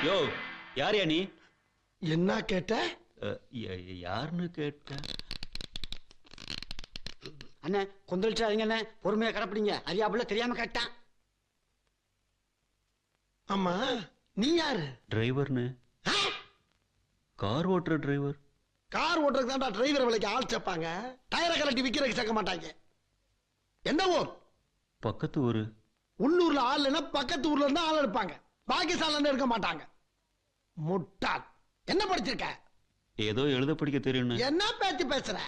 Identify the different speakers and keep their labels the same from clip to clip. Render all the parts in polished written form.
Speaker 1: யோ யாரையா நீ?
Speaker 2: என்ன கேட்ட?
Speaker 1: யாருன்னு கேட்ட?
Speaker 3: அண்ணே கொந்தளிச்சாதீங்க அண்ணே, பொறுமையா கடப்பிடிங்க. அறியாப்புல தெரியாம கேட்டான்.
Speaker 2: ஆமா நீ யாரு?
Speaker 1: டிரைவர்னு. கார் ஓட்டுற டிரைவர்.
Speaker 2: கார் ஓட்டுறதுக்கு தான்டா டிரைவர் வேலைக்கு ஆள் சேர்ப்பாங்க. டயரை கலட்டி விக்கிறதுக்கு சேர்க்க மாட்டாங்க. என்ன ஊர்?
Speaker 1: பக்கத்து ஊரு.
Speaker 2: உள்ளூர்ல ஆள் இல்லைன்னா பக்கத்து ஊர்ல இருந்தா ஆள் எடுப்பாங்க. பாகிஸ்தான்ல இருந்து இருக்க மாட்டாங்க. முட்டாள். என்ன படிச்சிருக்க?
Speaker 1: ஏதோ எழுத படிக்க தெரியும்.
Speaker 2: என்ன பேச்சு பேசுற?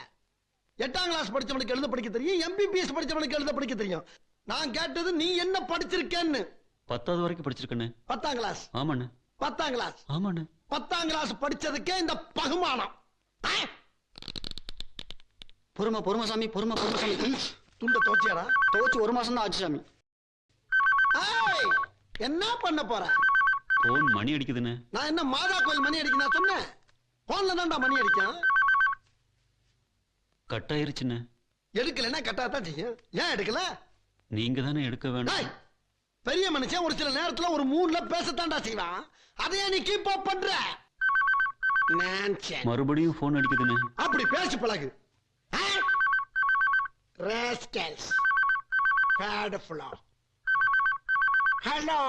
Speaker 2: 8ஆம் கிளாஸ் படிச்சவனுக்கு எழுத படிக்க தெரியும், MBBS படிச்சவனுக்கு எழுத படிக்க தெரியும். நான் கேட்டது நீ என்ன படிச்சிருக்கேன்னு.
Speaker 1: 10வது வரைக்கும் படிச்சிருக்கேன்னு.
Speaker 2: 10ஆம் கிளாஸ்?
Speaker 1: ஆமாண்ணே.
Speaker 2: 10ஆம் கிளாஸ்?
Speaker 1: ஆமாண்ணே.
Speaker 2: 10ஆம் கிளாஸ் படிச்சதுக்கே இந்த பகுமானம்.
Speaker 3: பொறுமை பொறுமை சாமி, பொறுமை பொறுமை சாமி.
Speaker 2: துண்ட தோச்சியாடா?
Speaker 3: துவச்சு 1 மாசம் தான் ஆச்சு சாமி.
Speaker 2: என்ன பண்ண போற?
Speaker 1: போன் மணி அடிக்குதுன்னு.
Speaker 2: நான் என்ன மாதா கோயில் மணி அடிக்க நான் சொன்னேன்? போன்ல தான்டா மணி அடிக்கும்.
Speaker 1: கட் ஆயிருச்சுன்னு.
Speaker 2: எடுக்கலன்னா கட்டாதான் செய்யும். ஏன் எடுக்கல?
Speaker 1: நீங்க தானே எடுக்க வேண்டாம்.
Speaker 2: பெரிய மனுஷன் ஒரு சில நேரத்துல ஒரு மூணுல பேசத்தான்டா செய்வான். அதையே நீ கீப் அப் பண்ற.
Speaker 1: மறுபடியும் போன் அடிக்குதுன்னு.
Speaker 2: அப்படி பேசி பழகு. ராஸ்கல்ஸ். ஹலோ.